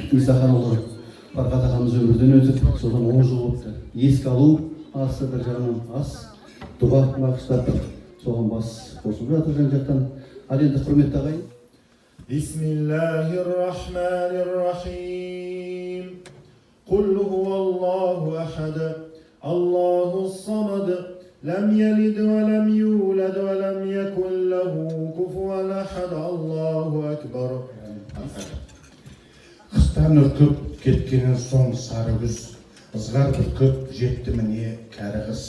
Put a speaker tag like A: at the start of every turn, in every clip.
A: Мисаханұлы Барқат ағамыз өмірден өтіп, содан 10 жыл болыпты. Еске алу асы бір жағынан ас, дұға нақыштап соған бас қосып жатыр жан-жақтан. Ал енді құрметті ағайын.
B: Бисмиллахир-рахманир-рахим. Құл хуаллаху ахад, Аллахус-самад, лам ялид ва лам юлад ва лам якун лаху куфуан ахад. Аллаху акбар.
C: Қыстан үркіп кеткеннен соң сары күз, ызғар бүркіп жетті міне кәрі қыз.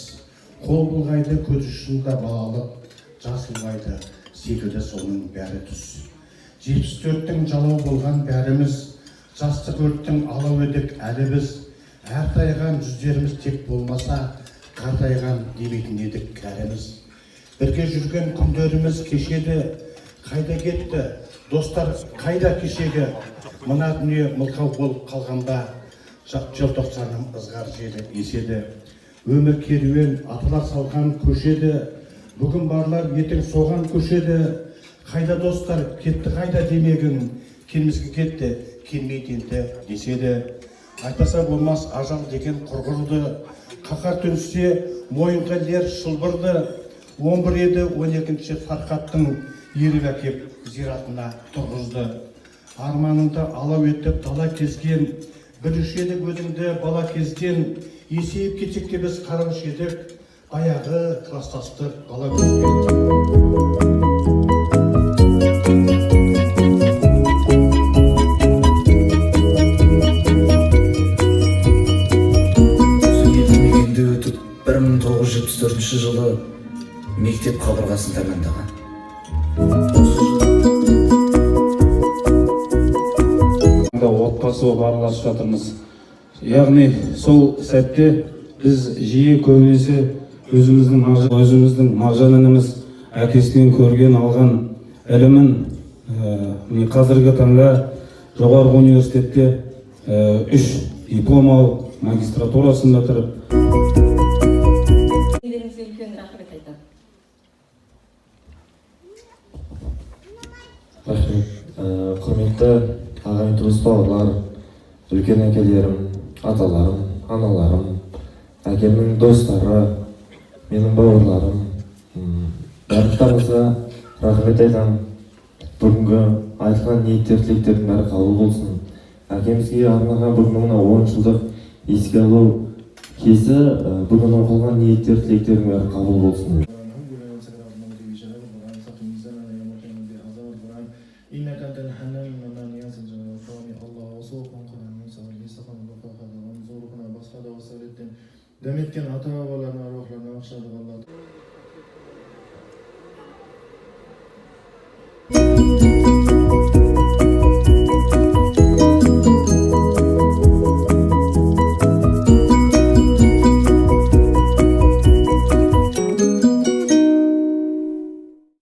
C: Қол бұлғайды көз ұшында балалық, жасылғайды секілді соның бәрі түс. 74-тің жалау болған бәріміз, жастық өрттің алау едік әлі біз. Әртайған жүздеріміз тек болмаса, қартайған демейтін едік кәріміз. Бірге жүрген күндеріміз кешеді, қайда кетті, достар қайда кешегі. Мына дүние мылқау болып қалғанда, желтоқсанның ызғар желі еседі. Өмір керуен атылар салған көшеді, бүгін барлар ертең соған көшеді. Қайда достар кетті қайда демегің, келмеске кетті келмейді енді деседі. Айтпаса болмас ажал деген құрғырды, қақар төнсе мойынға лер шылбырды. 11 еді 12-ші Фархаттың еріп әкеп зиратына тұрғызды. Арманыңды алау етіп дала кезген, білуші едік өзіңді бала кезден. Есейіп кетсек те біз қараушы едік, баяғы кластастық бала көзбен.
D: Мекенде өтіп 1974 жылы мектеп қабырғасын тәмамдаған.
E: Отбасы болып араласып жатырмыз. Яғни сол сәтте біз жиі көбінесе өзіміздің Мағжан ініміз әкесінен көрген алған ілімін қазіргі таңда жоғарғы университетте 3 диплом алып, магистратурасын бітіріп.
F: Үлкен рахмет айтамын.
G: Рахмет. Құрметті ағайын туыс бауырлар, үлкен әкелерім, аталарым, аналарым, әкемнің достары, менің бауырларым, барлықтарыңызға рахмет айтамын. Бүгінгі айтылған ниеттер тілектердің бәрі қабыл болсын. Әкемізге арналған бүгінгі мына 10 жылдық еске алу кезі бүгін оқылған ниеттер тілектердің бәрі қабыл болсын.
B: Demetken ata-babalarına